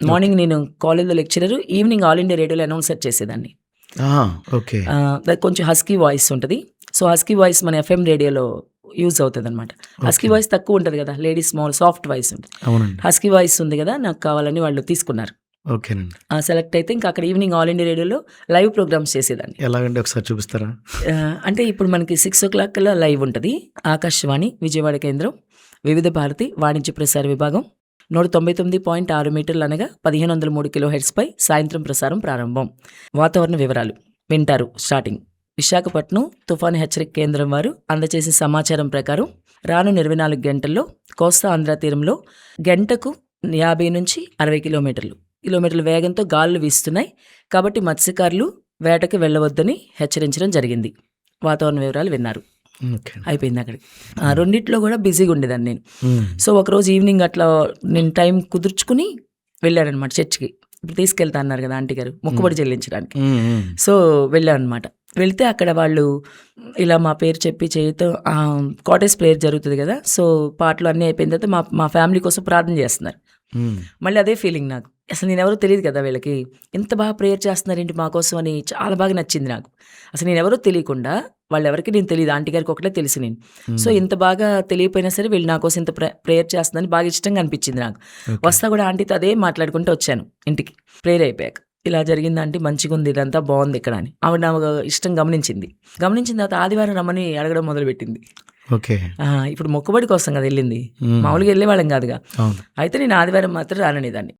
Morning నేను కాలేజ్లో lecturer, evening all India రేడియోలో అనౌన్సర్ చేసేదాన్ని. ఓకే. కొంచెం హస్కీ వాయిస్ ఉంటుంది. సో హస్కీ వాయిస్ మన ఎఫ్ఎం రేడియోలో యూజ్ అవుతుంది అనమాట. హస్కీ వాయిస్ తక్కువ ఉంటుంది కదా, లేడీస్ స్మాల్ సాఫ్ట్ వాయిస్ ఉంటుంది. అవునండి. హస్కీ వాయిస్ ఉంది కదా, నాకు కావాలని వాళ్ళు తీసుకున్నారు. ఓకేనండి. సెలెక్ట్ అయితే ఇంకా అక్కడ ఈవినింగ్ ఆల్ ఇండియా రేడియోలో లైవ్ ప్రోగ్రామ్స్ చేసేదాన్ని. ఎలాగంటే ఒకసారి చూపిస్తారా? అంటే ఇప్పుడు మనకి 6 కల్లా లైవ్ ఉంటుంది. ఆకాశవాణి విజయవాడ కేంద్రం, వివిధ భారతి వాణిజ్య ప్రసార విభాగం 199.6 మీటర్లు అనగా 1503 కిలోహెర్ట్జ్పై సాయంత్రం ప్రసారం ప్రారంభం. వాతావరణ వివరాలు వింటారు. స్టార్టింగ్ విశాఖపట్నం తుఫాను హెచ్చరిక కేంద్రం వారు అందజేసే సమాచారం ప్రకారం రానున్న 24 గంటల్లో కోస్తా ఆంధ్ర తీరంలో గంటకు 50 నుంచి 60 కిలోమీటర్ల వేగంతో గాలులు వీస్తున్నాయి. కాబట్టి మత్స్యకారులు వేటకు వెళ్ళవద్దని హెచ్చరించడం జరిగింది. వాతావరణ వివరాలు విన్నారు. ఓకే. అయిపోయింది అక్కడికి. రెండిట్లో కూడా బిజీగా ఉండేదాన్ని నేను. సో ఒకరోజు ఈవినింగ్ అట్లా నేను టైం కుదుర్చుకుని వెళ్ళానమాట చర్చ్కి. ఇప్పుడు తీసుకెళ్తా అన్నారు కదా ఆంటీ గారు, మొక్కుబడి చెల్లించడానికి. సో వెళ్ళాను అనమాట. వెళ్తే అక్కడ వాళ్ళు ఇలా మా పేరు చెప్పి చేయితో కాటేజ్ ప్రేయర్ జరుగుతుంది కదా. సో పాటలు అన్నీ అయిపోయిన తర్వాత మా ఫ్యామిలీ కోసం ప్రార్థన చేస్తున్నారు. మళ్ళీ అదే ఫీలింగ్ నాకు. అసలు నేను ఎవరో తెలియదు కదా వీళ్ళకి, ఎంత బాగా ప్రేయర్ చేస్తున్నారేంటి మా కోసం అని చాలా బాగా నచ్చింది నాకు. అసలు నేను ఎవరో తెలియకుండా, వాళ్ళెవరికి నేను తెలియదు, ఆంటీ గారికి ఒకటే తెలుసు నేను. సో ఇంత బాగా తెలియపోయినా సరే వీళ్ళు నా కోసం ఇంత ప్రేయర్ చేస్తుందని బాగా ఇష్టంగా అనిపించింది నాకు. వస్తా కూడా ఆంటీతో అదే మాట్లాడుకుంటూ వచ్చాను ఇంటికి. ప్రేయర్ అయిపోయాక ఇలా జరిగింది ఆంటీ, మంచిగా ఉంది, ఇదంతా బాగుంది ఇక్కడ అని ఆవిడ నా ఇష్టం గమనించిన తర్వాత ఆదివారం రమ్మని అడగడం మొదలుపెట్టింది. ఓకే. ఇప్పుడు మొక్కుబడి కోసం కదా వెళ్ళింది, మామూలుగా వెళ్ళేవాళ్ళం కాదుగా. అయితే నేను ఆదివారం మాత్రం రాననేదాన్ని.